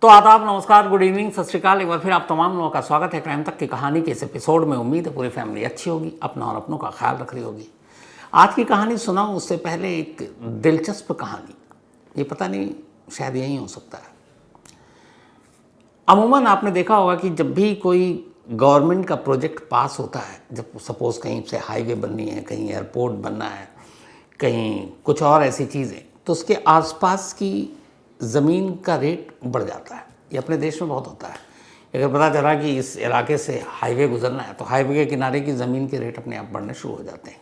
तो आदाब, नमस्कार, गुड इवनिंग, सत श्रीकाल। एक बार फिर आप तमाम लोगों का स्वागत है क्राइम तक की कहानी के इस एपिसोड में। उम्मीद है पूरी फैमिली अच्छी होगी, अपना और अपनों का ख्याल रख रही होगी। आज की कहानी सुनाऊं उससे पहले एक दिलचस्प कहानी, ये पता नहीं शायद यही हो सकता है। अमूमन आपने देखा होगा कि जब भी कोई गवर्नमेंट का प्रोजेक्ट पास होता है, जब सपोज़ कहीं से हाईवे बननी है, कहीं एयरपोर्ट बनना है, कहीं कुछ और ऐसी चीज़ें, तो उसके आसपास की ज़मीन का रेट बढ़ जाता है। ये अपने देश में बहुत होता है। अगर पता चला कि इस इलाके से हाईवे गुजरना है तो हाईवे के किनारे की ज़मीन के रेट अपने आप बढ़ने शुरू हो जाते हैं,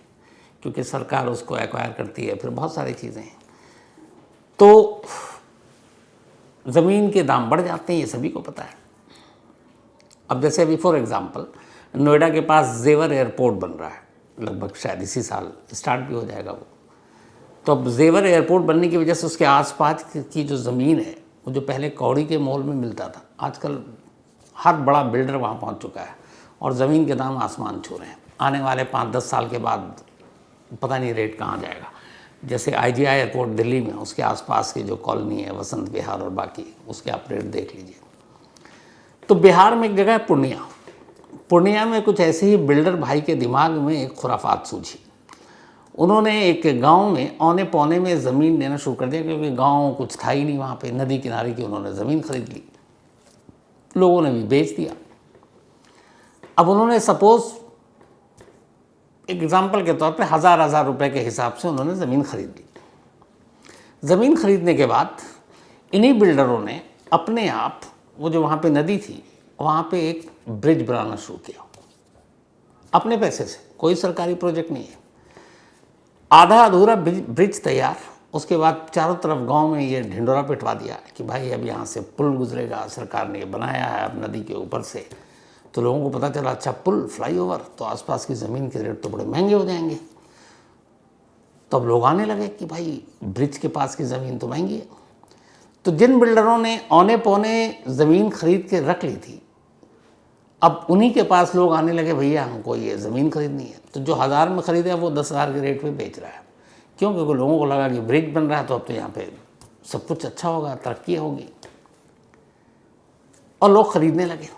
क्योंकि सरकार उसको एक्वायर करती है, फिर बहुत सारी चीज़ें हैं, तो ज़मीन के दाम बढ़ जाते हैं, ये सभी को पता है। अब जैसे अभी फॉर एग्ज़ाम्पल नोएडा के पास जेवर एयरपोर्ट बन रहा है, लगभग शायद इसी साल स्टार्ट भी हो जाएगा वो। तो अब जेवर एयरपोर्ट बनने की वजह से उसके आसपास की जो ज़मीन है, वो जो पहले कौड़ी के मोल में मिलता था, आजकल हर बड़ा बिल्डर वहाँ पहुँच चुका है और ज़मीन के दाम आसमान छू रहे हैं। आने वाले 5-10 साल के बाद पता नहीं रेट कहाँ जाएगा। जैसे IGI एयरपोर्ट दिल्ली में, उसके आसपास की जो कॉलोनी है, वसंत विहार और बाकी, उसके आप रेट देख लीजिए। तो बिहार में एक जगह है पूर्णिया में कुछ ऐसे ही बिल्डर भाई के दिमाग में एक खुराफात सूझी। उन्होंने एक गांव में औने पौने में ज़मीन लेना शुरू कर दिया, क्योंकि गांव कुछ था ही नहीं वहाँ पे। नदी किनारे की उन्होंने ज़मीन खरीद ली, लोगों ने भी बेच दिया। अब उन्होंने सपोज़ एग्जाम्पल के तौर पे हज़ार रुपए के हिसाब से उन्होंने ज़मीन खरीद ली। ज़मीन खरीदने के बाद इन्हीं बिल्डरों ने अपने आप, वो जो वहाँ पे नदी थी, वहाँ पे एक ब्रिज बनाना शुरू किया अपने पैसे से। कोई सरकारी प्रोजेक्ट नहीं है, आधा अधूरा ब्रिज तैयार। उसके बाद चारों तरफ गांव में ये ढिंडोरा पिटवा दिया कि भाई अब यहाँ से पुल गुजरेगा, सरकार ने ये बनाया है अब नदी के ऊपर से। तो लोगों को पता चला, अच्छा पुल, फ्लाईओवर, तो आसपास की ज़मीन के रेट तो बड़े महंगे हो जाएंगे। तो अब लोग आने लगे कि भाई ब्रिज के पास की ज़मीन तो महंगी है। तो जिन बिल्डरों ने औने पौने ज़मीन खरीद के रख ली थी, अब उन्हीं के पास लोग आने लगे, भैया हमको ये ज़मीन खरीदनी है। तो जो 1000 में खरीदे है वो 10,000 के रेट पे बेच रहा है। क्यों? क्योंकि लोगों को लगा कि ब्रिज बन रहा है तो अब तो यहाँ पे सब कुछ अच्छा होगा, तरक्की होगी, और लोग खरीदने लगे।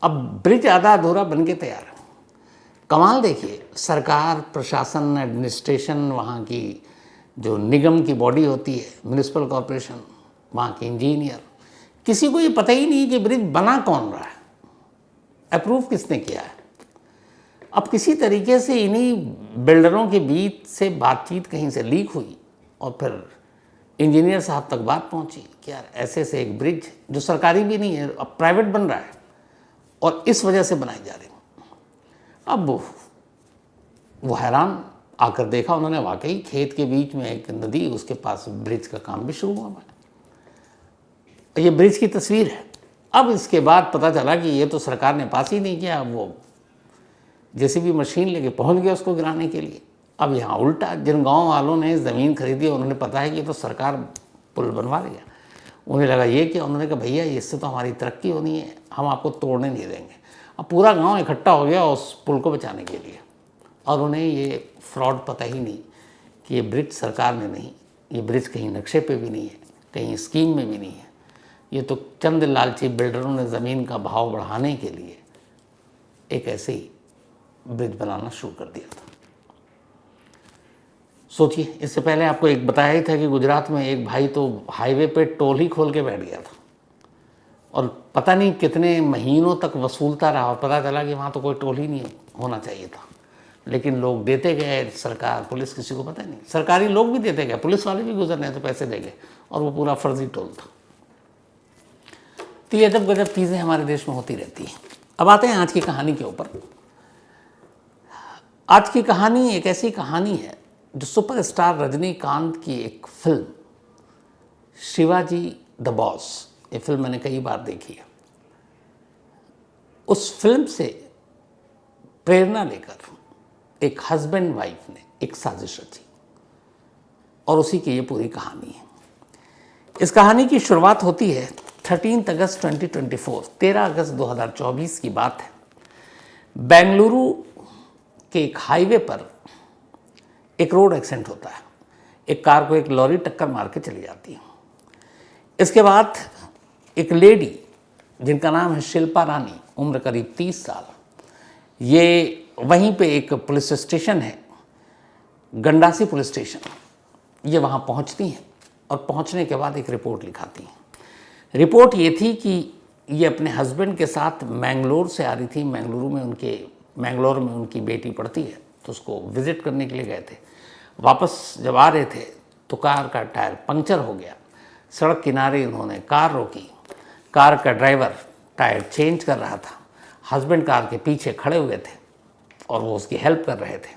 अब ब्रिज आधा अधूरा बन के तैयार है। कमाल देखिए, सरकार, प्रशासन, एडमिनिस्ट्रेशन, वहाँ की जो निगम की बॉडी होती है, म्यूनिसिपल कॉरपोरेशन, वहाँ के इंजीनियर, किसी को ये पता ही नहीं कि ब्रिज बना कौन रहा है, अप्रूव किसने किया है। अब किसी तरीके से इन्हीं बिल्डरों के बीच से बातचीत कहीं से लीक हुई और फिर इंजीनियर साहब तक बात पहुंची कि यार ऐसे से एक ब्रिज जो सरकारी भी नहीं है, अब प्राइवेट बन रहा है और इस वजह से बनाई जा रही। अब वो हैरान आकर देखा उन्होंने, वाकई खेत के बीच में एक नदी, उसके पास ब्रिज का काम भी शुरू हुआ है। ये ब्रिज की तस्वीर है। अब इसके बाद पता चला कि ये तो सरकार ने पास ही नहीं किया, वो JCB मशीन लेके पहुंच गया उसको गिराने के लिए। अब यहाँ उल्टा, जिन गांव वालों ने ज़मीन खरीदी उन्होंने पता है कि तो सरकार पुल बनवा रही है, उन्हें लगा ये कि, उन्होंने कहा भैया इससे तो हमारी तरक्की होनी है, हम आपको तोड़ने नहीं देंगे। अब पूरा गांव इकट्ठा हो गया उस पुल को बचाने के लिए, और उन्हें ये फ्रॉड पता ही नहीं कि ये ब्रिज सरकार ने नहीं, ये ब्रिज कहीं नक्शे पे भी नहीं है, कहीं स्कीम में भी नहीं है। ये तो चंद लालची बिल्डरों ने ज़मीन का भाव बढ़ाने के लिए एक ऐसे ही ब्रिज बनाना शुरू कर दिया था। सोचिए, इससे पहले आपको एक बताया ही था कि गुजरात में एक भाई तो हाईवे पे टोल ही खोल के बैठ गया था और पता नहीं कितने महीनों तक वसूलता रहा, और पता चला कि वहाँ तो कोई टोल ही नहीं होना चाहिए था, लेकिन लोग देते गए, सरकार, पुलिस, किसी को पता नहीं। सरकारी लोग भी देते गए, पुलिस वाले भी गुजरने तो पैसे दे गए, और वो पूरा फर्जी टोल था। तो ये अजब गजब चीज़ें हमारे देश में होती रहती हैं। अब आते हैं आज की कहानी के ऊपर। आज की कहानी एक ऐसी कहानी है जो सुपरस्टार रजनीकांत की एक फिल्म शिवाजी द बॉस, ये फिल्म मैंने कई बार देखी है। उस फिल्म से प्रेरणा लेकर एक हस्बैंड वाइफ ने एक साजिश रची, और उसी की ये पूरी कहानी है। इस कहानी की शुरुआत होती है 13 अगस्त 2024, 13 अगस्त 2024 की बात है। बेंगलुरु के एक हाईवे पर एक रोड एक्सीडेंट होता है। एक कार को एक लॉरी टक्कर मार के चली जाती है। इसके बाद एक लेडी जिनका नाम है शिल्पा रानी, उम्र करीब 30 साल, ये वहीं पे एक पुलिस स्टेशन है, गंडासी पुलिस स्टेशन, ये वहाँ पहुँचती हैं और पहुँचने के बाद एक रिपोर्ट लिखाती हैं। रिपोर्ट ये थी कि ये अपने हस्बैंड के साथ मैंगलोर से आ रही थी। मैंगलोर में उनकी बेटी पढ़ती है, तो उसको विज़िट करने के लिए गए थे। वापस जब आ रहे थे तो कार का टायर पंक्चर हो गया। सड़क किनारे इन्होंने कार रोकी। कार का ड्राइवर टायर चेंज कर रहा था। हस्बैंड कार के पीछे खड़े हुए थे और वो उसकी हेल्प कर रहे थे।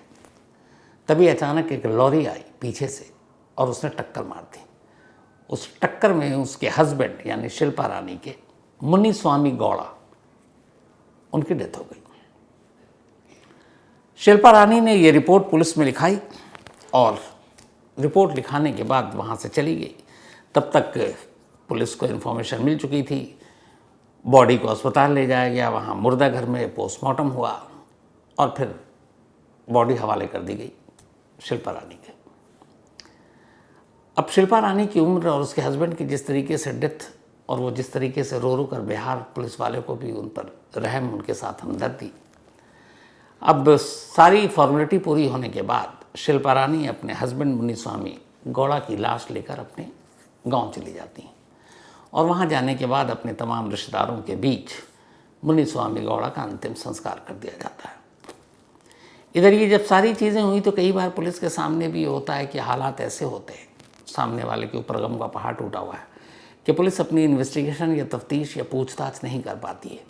तभी अचानक एक लॉरी आई पीछे से और उसने टक्कर मार दी। उस टक्कर में उसके हस्बैंड यानी शिल्पा रानी के मुनिस्वामी गौड़ा, उनकी डेथ हो गई। शिल्पा रानी ने ये रिपोर्ट पुलिस में लिखाई और रिपोर्ट लिखाने के बाद वहाँ से चली गई। तब तक पुलिस को इन्फॉर्मेशन मिल चुकी थी। बॉडी को अस्पताल ले जाया गया, वहाँ मुर्दा घर में पोस्टमार्टम हुआ और फिर बॉडी हवाले कर दी गई शिल्पा रानी के। अब शिल्पा रानी की उम्र और उसके हस्बैंड की जिस तरीके से डेथ और वो जिस तरीके से रो रो कर बिहार पुलिस वाले को भी उन पर रहम, उनके साथ हमदर्दी। अब सारी फॉर्मेलिटी पूरी होने के बाद शिल्पा रानी अपने हस्बैंड मुनिस्वामी गौड़ा की लाश लेकर अपने गांव चली जाती हैं और वहां जाने के बाद अपने तमाम रिश्तेदारों के बीच मुनिस्वामी गौड़ा का अंतिम संस्कार कर दिया जाता है। इधर ये जब सारी चीज़ें हुई तो कई बार पुलिस के सामने भी होता है कि हालात ऐसे होते हैं, सामने वाले के ऊपर गम का पहाड़ टूटा हुआ है कि पुलिस अपनी इन्वेस्टिगेशन या तफ्तीश या पूछताछ नहीं कर पाती है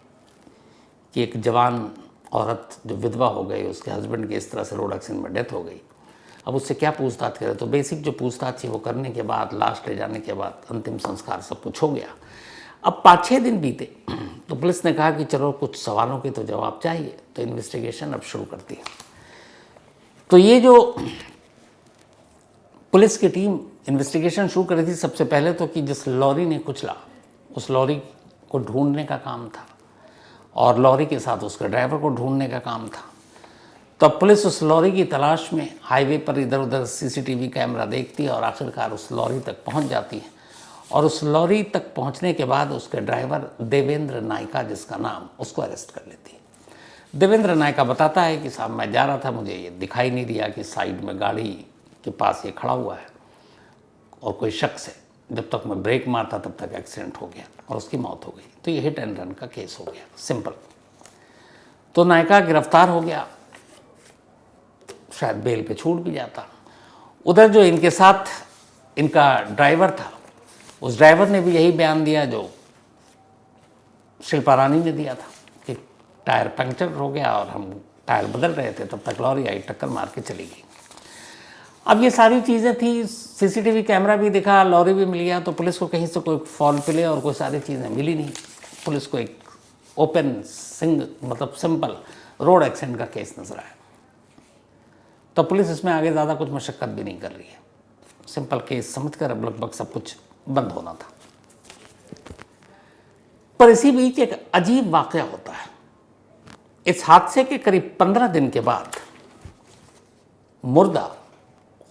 कि एक जवान औरत जो विधवा हो गई, उसके हस्बैंड की इस तरह से रोड एक्सीडेंट में डेथ हो गई, अब उससे क्या पूछताछ करें। तो बेसिक जो पूछताछ थी वो करने के बाद, लाश ले जाने के बाद अंतिम संस्कार सब कुछ हो गया। अब 5-6 दिन बीते तो पुलिस ने कहा कि चलो कुछ सवालों के तो जवाब चाहिए, तो इन्वेस्टिगेशन अब शुरू करती है। तो ये जो पुलिस की टीम इन्वेस्टिगेशन शुरू कर रही थी, सबसे पहले तो कि जिस लॉरी ने कुचला उस लॉरी को ढूंढने का काम था और लॉरी के साथ उसके ड्राइवर को ढूंढने का काम था। तो अब पुलिस उस लॉरी की तलाश में हाईवे पर इधर उधर सीसीटीवी कैमरा देखती है और आखिरकार उस लॉरी तक पहुंच जाती है और उस लॉरी तक पहुंचने के बाद उसके ड्राइवर देवेंद्र नायका, जिसका नाम, उसको अरेस्ट कर लेती है। देवेंद्र नायका बताता है कि साहब मैं जा रहा था, मुझे ये दिखाई नहीं दिया कि साइड में गाड़ी के पास ये खड़ा हुआ है और कोई शख्स है, जब तक मैं ब्रेक मारता तब तक एक्सीडेंट हो गया और उसकी मौत हो गई। तो ये हिट एंड रन का केस हो गया, सिंपल। तो नायका गिरफ्तार हो गया, शायद बेल पे छूट भी जाता। उधर जो इनके साथ इनका ड्राइवर था, उस ड्राइवर ने भी यही बयान दिया जो शिल्पा रानी ने दिया था कि टायर पंक्चर हो गया और हम टायर बदल रहे थे, तब तक लॉरी आई, टक्कर मार के चली गई। अब ये सारी चीज़ें थी, सीसीटीवी कैमरा भी दिखा, लॉरी भी मिल गया, तो पुलिस को कहीं से कोई फॉल प्ले और कोई सारी चीज़ें मिली नहीं। पुलिस को एक ओपन मतलब सिंपल रोड एक्सीडेंट का केस नजर आया। तो पुलिस इसमें आगे ज़्यादा कुछ मशक्क़त भी नहीं कर रही है, सिंपल केस समझकर अब लगभग सब कुछ बंद होना था। पर इसी बीच एक अजीब वाक़या होता है। इस हादसे के करीब 15 दिन के बाद मुर्दा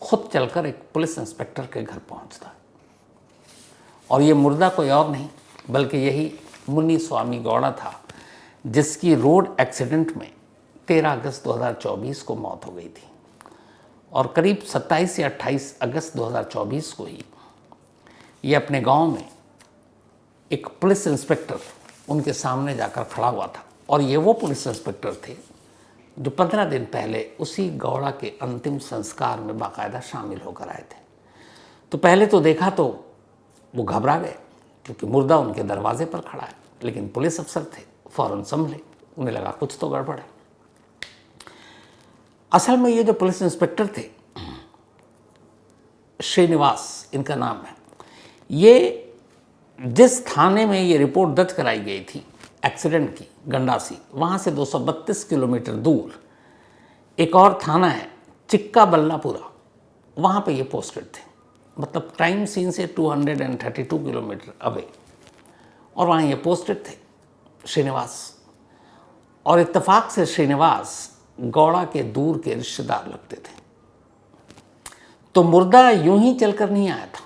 खुद चलकर एक पुलिस इंस्पेक्टर के घर पहुंचता है और ये मुर्दा कोई और नहीं बल्कि यही मुनिस्वामी गौड़ा था, जिसकी रोड एक्सीडेंट में 13 अगस्त 2024 को मौत हो गई थी और करीब 27 या 28 अगस्त 2024 को ही ये अपने गांव में एक पुलिस इंस्पेक्टर उनके सामने जाकर खड़ा हुआ था और ये वो पुलिस इंस्पेक्टर थे जो 15 दिन पहले उसी गौड़ा के अंतिम संस्कार में बाकायदा शामिल होकर आए थे। तो पहले तो देखा तो वो घबरा गए क्योंकि मुर्दा उनके दरवाजे पर खड़ा है, लेकिन पुलिस अफसर थे, फ़ौरन संभले, उन्हें लगा कुछ तो गड़बड़ है। असल में ये जो पुलिस इंस्पेक्टर थे, श्रीनिवास इनका नाम है, ये जिस थाने में ये रिपोर्ट दर्ज कराई गई थी एक्सीडेंट की, गंडासी, वहाँ से 232 किलोमीटर दूर एक और थाना है चिक्का बल्लापुरा, वहाँ पे ये पोस्टेड थे, मतलब क्राइम सीन से 232 किलोमीटर अवे, और वहाँ ये पोस्टेड थे श्रीनिवास। और इत्तेफाक से श्रीनिवास गौड़ा के दूर के रिश्तेदार लगते थे। तो मुर्दा यूं ही चलकर नहीं आया था,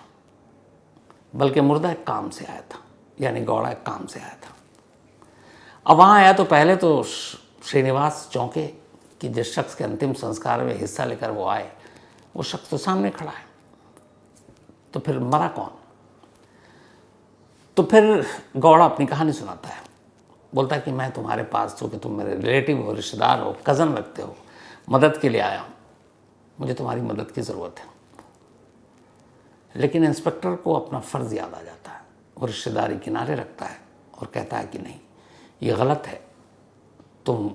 बल्कि मुर्दा एक काम से आया था। यानी गौड़ा एक काम से आया था। अब वहाँ आया तो पहले तो श्रीनिवास चौंके कि जिस शख्स के अंतिम संस्कार में हिस्सा लेकर वो आए वो शख्स तो सामने खड़ा है, तो फिर मरा कौन? तो फिर गौड़ा अपनी कहानी सुनाता है, बोलता है कि मैं तुम्हारे पास, चूँकि तुम मेरे रिलेटिव हो, रिश्तेदार हो, कज़न लगते हो, मदद के लिए आया हूँ, मुझे तुम्हारी मदद की ज़रूरत है। लेकिन इंस्पेक्टर को अपना फ़र्ज़ याद आ जाता है, वो रिश्तेदारी किनारे रखता है और कहता है कि नहीं, ये गलत है, तुम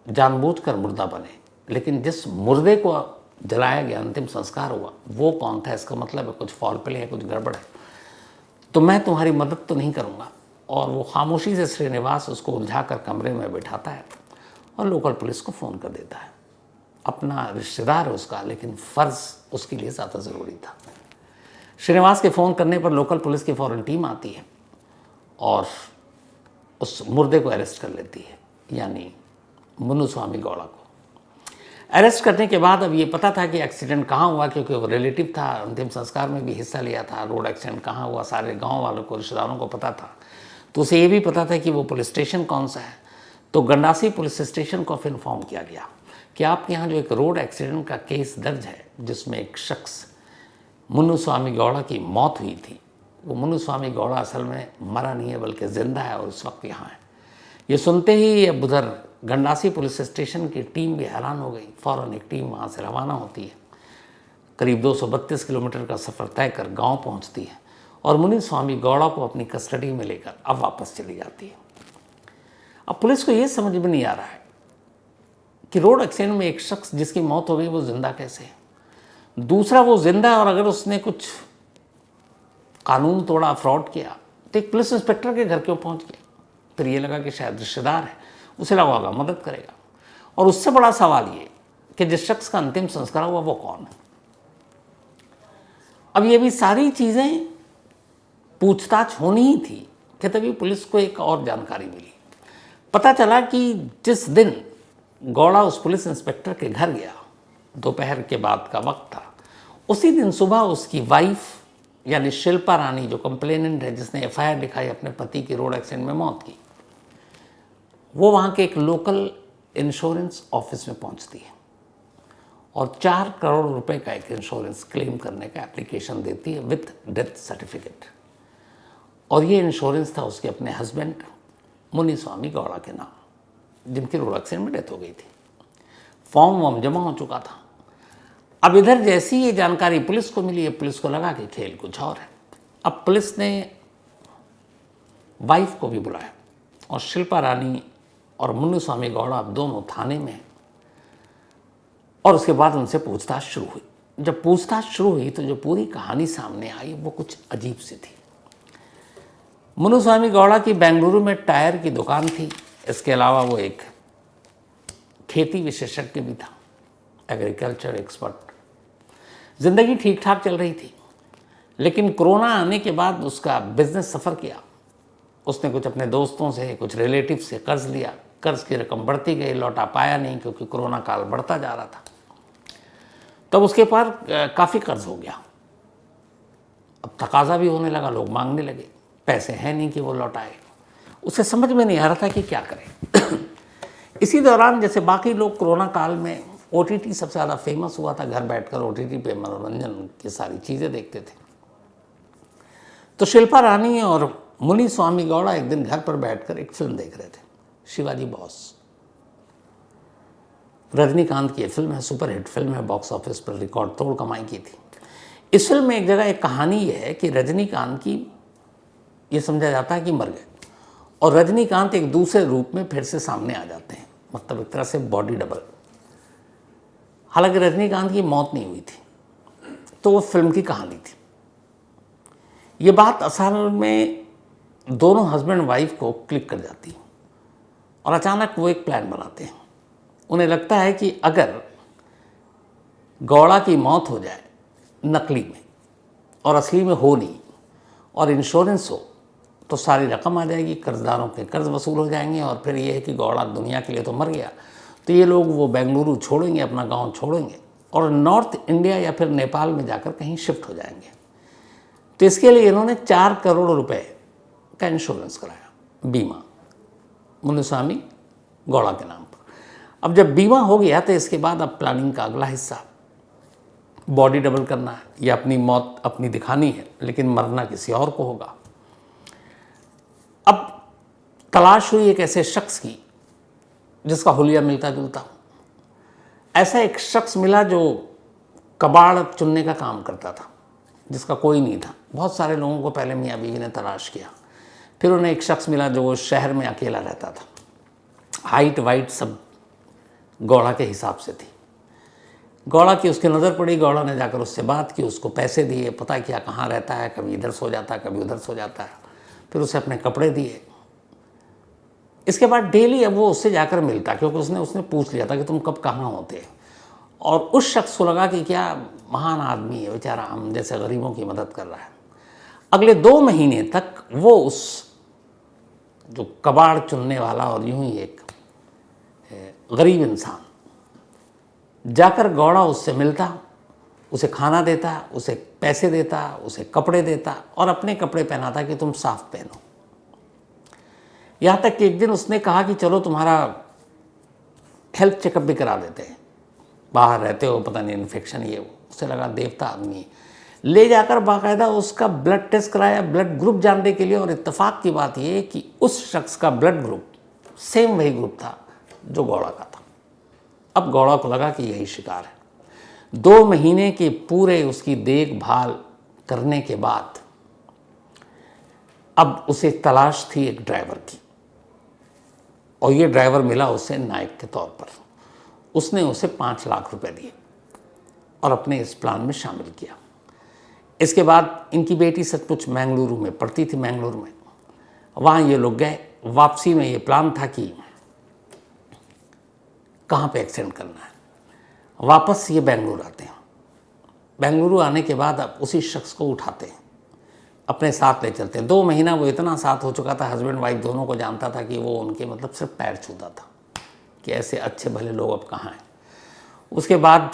जानबूझकर मुर्दा बने, लेकिन जिस मुर्दे को जलाया गया, अंतिम संस्कार हुआ, वो कौन था? इसका मतलब है कुछ फॉल प्ले है, कुछ गड़बड़ है, तो मैं तुम्हारी मदद तो नहीं करूँगा। और वो खामोशी से श्रीनिवास उसको उलझाकर कमरे में बिठाता है और लोकल पुलिस को फ़ोन कर देता है। अपना रिश्तेदार है उसका, लेकिन फ़र्ज़ उसके लिए ज़्यादा ज़रूरी था। श्रीनिवास के फ़ोन करने पर लोकल पुलिस की फ़ौरन टीम आती है और उस मुर्दे को अरेस्ट कर लेती है, यानी मुन्नुस्वामी गौड़ा को। अरेस्ट करने के बाद अब ये पता था कि एक्सीडेंट कहाँ हुआ, क्योंकि वो रिलेटिव था, अंतिम संस्कार में भी हिस्सा लिया था। रोड एक्सीडेंट कहाँ हुआ सारे गांव वालों को, रिश्तेदारों को पता था। तो उसे ये भी पता था कि वो पुलिस स्टेशन कौन सा है। तो गंडासी पुलिस स्टेशन को फिर इन्फॉर्म किया गया कि आपके यहाँ जो एक रोड एक्सीडेंट का केस दर्ज है, जिसमें एक शख्स मुन्नुस्वामी गौड़ा की मौत हुई थी, वो मुन्नुस्वामी गौड़ा असल में मरा नहीं है बल्कि ज़िंदा है और उस वक्त यहाँ है। ये सुनते ही अब उधर गंडासी पुलिस स्टेशन की टीम भी हैरान हो गई। फ़ौरन एक टीम वहाँ से रवाना होती है, करीब 232 किलोमीटर का सफ़र तय कर गांव पहुँचती है और मुन्नुस्वामी गौड़ा को अपनी कस्टडी में लेकर अब वापस चली जाती है। अब पुलिस को ये समझ में नहीं आ रहा है कि रोड एक्सीडेंट में एक शख्स जिसकी मौत हो गई वो ज़िंदा कैसे है। दूसरा, वो ज़िंदा है और अगर उसने कुछ कानून तोड़ा, फ्रॉड किया, तो एक पुलिस इंस्पेक्टर के घर क्यों पहुँच गया? फिर ये लगा कि शायद रिश्तेदार है, उसे लगा होगा मदद करेगा। और उससे बड़ा सवाल ये कि जिस शख्स का अंतिम संस्कार हुआ वो कौन है? अब ये भी सारी चीज़ें पूछताछ होनी ही थी कि तभी पुलिस को एक और जानकारी मिली। पता चला कि जिस दिन गौड़ा उस पुलिस इंस्पेक्टर के घर गया, दोपहर के बाद का वक्त था, उसी दिन सुबह उसकी वाइफ यानी शिल्पा रानी, जो कंप्लेनेंट है, जिसने एफआईआर लिखाई अपने पति की रोड एक्सीडेंट में मौत की, वो वहाँ के एक लोकल इंश्योरेंस ऑफिस में पहुँचती है और 4 करोड़ रुपए का एक इंश्योरेंस क्लेम करने का एप्लीकेशन देती है विथ डेथ सर्टिफिकेट। और ये इंश्योरेंस था उसके अपने हस्बैंड मुन्नुस्वामी गौड़ा के नाम, जिनकी रोड एक्सीडेंट में डेथ हो गई थी। फॉर्म वॉर्म जमा हो चुका था। अब इधर जैसी ये जानकारी पुलिस को मिली है, पुलिस को लगा कि खेल कुछ और है। अब पुलिस ने वाइफ को भी बुलाया और शिल्पा रानी और मुन्नुस्वामी गौड़ा अब दोनों थाने में, और उसके बाद उनसे पूछताछ शुरू हुई। जब पूछताछ शुरू हुई तो जो पूरी कहानी सामने आई वो कुछ अजीब सी थी। मुन्नुस्वामी गौड़ा की बेंगलुरु में टायर की दुकान थी। इसके अलावा वो एक खेती विशेषज्ञ भी था, एग्रीकल्चर एक्सपर्ट। ज़िंदगी ठीक ठाक चल रही थी, लेकिन कोरोना आने के बाद उसका बिजनेस सफ़र किया। उसने कुछ अपने दोस्तों से, कुछ रिलेटिव से कर्ज लिया। कर्ज की रकम बढ़ती गई, लौटा पाया नहीं क्योंकि कोरोना काल बढ़ता जा रहा था। तब उसके पास काफ़ी कर्ज हो गया। अब तकाजा भी होने लगा, लोग मांगने लगे, पैसे हैं नहीं कि वो लौटाए। उसे समझ में नहीं आ रहा था कि क्या करे। इसी दौरान जैसे बाकी लोग कोरोना काल में OTT सबसे ज़्यादा फेमस हुआ था, घर बैठकर OTT पे मनोरंजन की सारी चीज़ें देखते थे। तो शिल्पा रानी और मुन्नुस्वामी गौड़ा एक दिन घर पर बैठकर एक फिल्म देख रहे थे, शिवाजी बॉस। रजनीकांत की फिल्म है, सुपरहिट फिल्म है, बॉक्स ऑफिस पर रिकॉर्ड तोड़ कमाई की थी। इस फिल्म में एक जगह एक कहानी ये है कि रजनीकांत की, ये समझा जाता है कि मर गए और रजनीकांत एक दूसरे रूप में फिर से सामने आ जाते हैं, मतलब एक तरह से बॉडी डबल। हालांकि रजनीकांत की मौत नहीं हुई थी। तो वो फिल्म की कहानी थी। ये बात असल में दोनों हस्बैंड वाइफ को क्लिक कर जाती है और अचानक वो एक प्लान बनाते हैं। उन्हें लगता है कि अगर गौड़ा की मौत हो जाए नकली में और असली में हो नहीं, और इंश्योरेंस हो, तो सारी रकम आ जाएगी, कर्जदारों के कर्ज वसूल हो जाएंगे, और फिर ये है कि गौड़ा दुनिया के लिए तो मर गया, तो ये लोग वो बेंगलुरु छोड़ेंगे, अपना गांव छोड़ेंगे और नॉर्थ इंडिया या फिर नेपाल में जाकर कहीं शिफ्ट हो जाएंगे। तो इसके लिए इन्होंने 4 करोड़ रुपए का इंश्योरेंस कराया, बीमा मुन्नुस्वामी गौड़ा के नाम पर। अब जब बीमा हो गया तो इसके बाद अब प्लानिंग का अगला हिस्सा, बॉडी डबल करना है या अपनी मौत अपनी दिखानी है, लेकिन मरना किसी और को होगा। अब तलाश हुई एक ऐसे शख्स की जिसका हुलिया मिलता जुलता हो। ऐसा एक शख्स मिला जो कबाड़ चुनने का काम करता था, जिसका कोई नहीं था। बहुत सारे लोगों को पहले मियाँ बीवी ने तलाश किया, फिर उन्हें एक शख्स मिला जो शहर में अकेला रहता था। हाइट वाइट सब गौड़ा के हिसाब से थी। गौड़ा की उसकी नज़र पड़ी, गौड़ा ने जाकर उससे बात की, उसको पैसे दिए, पता किया कहाँ रहता है, कभी इधर सो जाता है कभी उधर सो जाता है, फिर उसे अपने कपड़े दिए। इसके बाद डेली अब वो उससे जाकर मिलता, क्योंकि उसने पूछ लिया था कि तुम कब कहाँ होते। और उस शख्स को लगा कि क्या महान आदमी है, बेचारा हम जैसे गरीबों की मदद कर रहा है। अगले 2 महीने तक वो उस जो कबाड़ चुनने वाला और यूं ही एक गरीब इंसान जाकर गौड़ा उससे मिलता, उसे खाना देता, उसे पैसे देता, उसे कपड़े देता और अपने कपड़े पहनाता कि तुम साफ पहनो। यहाँ तक कि एक दिन उसने कहा कि चलो तुम्हारा हेल्थ चेकअप भी करा देते हैं, बाहर रहते हो, पता नहीं इन्फेक्शन ये वो। उसे लगा देवता आदमी है। ले जाकर बाकायदा उसका ब्लड टेस्ट कराया, ब्लड ग्रुप जानने के लिए। और इत्तेफाक की बात ये कि उस शख्स का ब्लड ग्रुप सेम वही ग्रुप था जो गौड़ा का था। अब गौड़ा को लगा कि यही शिकार है। 2 महीने के पूरे उसकी देखभाल करने के बाद अब उसे तलाश थी एक ड्राइवर की, और ये ड्राइवर मिला उसे नायक के तौर पर। उसने उसे 5 लाख रुपए दिए और अपने इस प्लान में शामिल किया। इसके बाद इनकी बेटी सचमुच मैंगलुरु में पढ़ती थी, मैंगलुरु में। वहाँ ये लोग गए। वापसी में ये प्लान था कि कहाँ पे एक्सीडेंट करना है। वापस ये बेंगलुरु आते हैं। बेंगलुरु आने के बाद अब उसी शख्स को उठाते हैं, अपने साथ ले चलते हैं। 2 महीना वो इतना साथ हो चुका था, हस्बैंड वाइफ दोनों को जानता था कि वो उनके मतलब सिर्फ पैर छूता था कि ऐसे अच्छे भले लोग अब कहाँ हैं। उसके बाद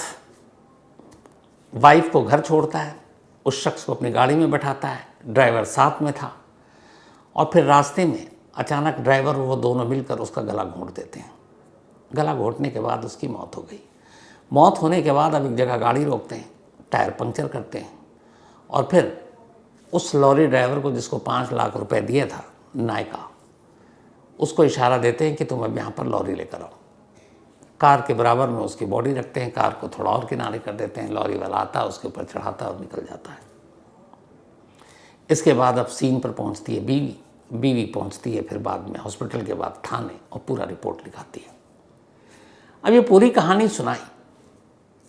वाइफ को घर छोड़ता है, उस शख्स को अपनी गाड़ी में बैठाता है, ड्राइवर साथ में था। और फिर रास्ते में अचानक ड्राइवर और वो दोनों मिलकर उसका गला घोंट देते हैं। गला घोंटने के बाद उसकी मौत हो गई। मौत होने के बाद अब एक जगह गाड़ी रोकते हैं, टायर पंक्चर करते हैं, और फिर उस लॉरी ड्राइवर को जिसको 5 लाख रुपए दिए था नायका, उसको इशारा देते हैं कि तुम अब यहाँ पर लॉरी लेकर आओ। कार के बराबर में उसकी बॉडी रखते हैं, कार को थोड़ा और किनारे कर देते हैं, लॉरी वाला आता है, उसके ऊपर चढ़ाता है और निकल जाता है। इसके बाद अब सीन पर पहुँचती है बीवी, बीवी पहुँचती है फिर बाद में हॉस्पिटल के बाद थाने और पूरा रिपोर्ट लिखाती है। अब ये पूरी कहानी सुनाई।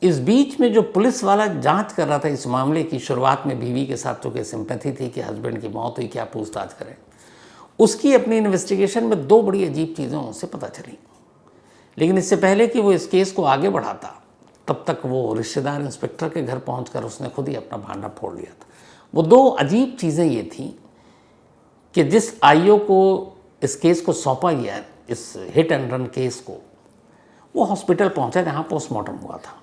इस बीच में जो पुलिस वाला जांच कर रहा था इस मामले की, शुरुआत में बीवी के साथ चूँकि सिंपैथी थी कि हस्बैंड की मौत हुई, क्या पूछताछ करें, उसकी अपनी इन्वेस्टिगेशन में 2 बड़ी अजीब चीज़ें उससे पता चली। लेकिन इससे पहले कि वो इस केस को आगे बढ़ाता, तब तक वो रिश्तेदार इंस्पेक्टर के घर पहुंचकर उसने खुद ही अपना भांडा फोड़ लिया था। वो 2 अजीब चीज़ें ये थी कि जिस आईओ को इस केस को सौंपा गया, इस हिट एंड रन केस को, वो हॉस्पिटल पहुंचा जहाँ पोस्टमार्टम हुआ था।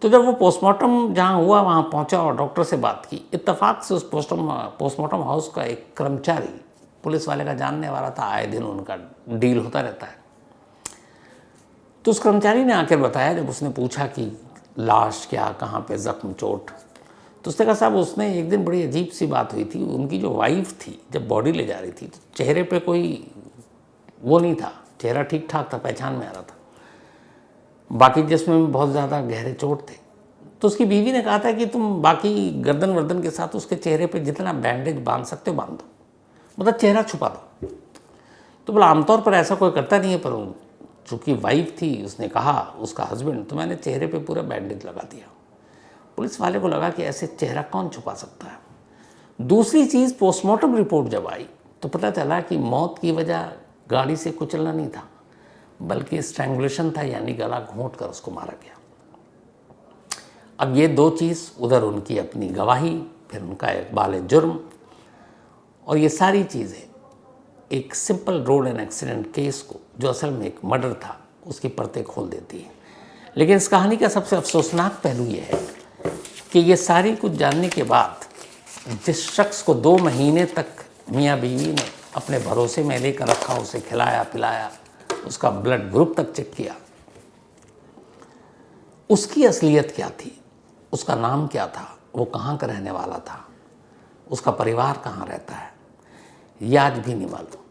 तो जब वो पोस्टमार्टम जहाँ हुआ वहाँ पहुँचा और डॉक्टर से बात की, इत्तेफाक से उस पोस्टमार्टम हाउस का एक कर्मचारी पुलिस वाले का जानने वाला था, आए दिन उनका डील होता रहता है। तो उस कर्मचारी ने आकर बताया, जब उसने पूछा कि लाश क्या, कहाँ पे जख्म चोट, तो उसने कहा साहब उसने एक दिन बड़ी अजीब सी बात हुई थी। उनकी जो वाइफ थी जब बॉडी ले जा रही थी तो चेहरे पे कोई वो नहीं था, चेहरा ठीक ठाक था, पहचान में आ रहा था, बाकी जिसमें बहुत ज़्यादा गहरे चोट थे। तो उसकी बीवी ने कहा था कि तुम बाकी गर्दन वर्दन के साथ उसके चेहरे पे जितना बैंडेज बांध सकते हो बांध दो, मतलब चेहरा छुपा दो। तो बोला आमतौर पर ऐसा कोई करता नहीं है, पर चूँकि वाइफ थी, उसने कहा उसका हस्बैंड, तो मैंने चेहरे पे पूरा बैंडेज लगा दिया। पुलिस वाले को लगा कि ऐसे चेहरा कौन छुपा सकता है। दूसरी चीज़, पोस्टमार्टम रिपोर्ट जब आई तो पता चला कि मौत की वजह गाड़ी से कुचलना नहीं था, बल्कि स्ट्रैंगुलेशन था, यानी गला घोंट कर उसको मारा गया। अब ये 2 चीज़, उधर उनकी अपनी गवाही, फिर उनका इकबाल जुर्म, और ये सारी चीज़ें एक simple road and accident case को, जो असल में एक मर्डर था, उसकी परतें खोल देती है। लेकिन इस कहानी का सबसे अफसोसनाक पहलू ये है कि ये सारी कुछ जानने के बाद जिस शख्स को 2 महीने तक मियाँ बीवी ने अपने भरोसे में लेकर रखा, उसे खिलाया पिलाया, उसका ब्लड ग्रुप तक चेक किया। उसकी असलियत क्या थी, उसका नाम क्या था, वो कहाँ का रहने वाला था, उसका परिवार कहाँ रहता है, ये आज भी नहीं मालूम।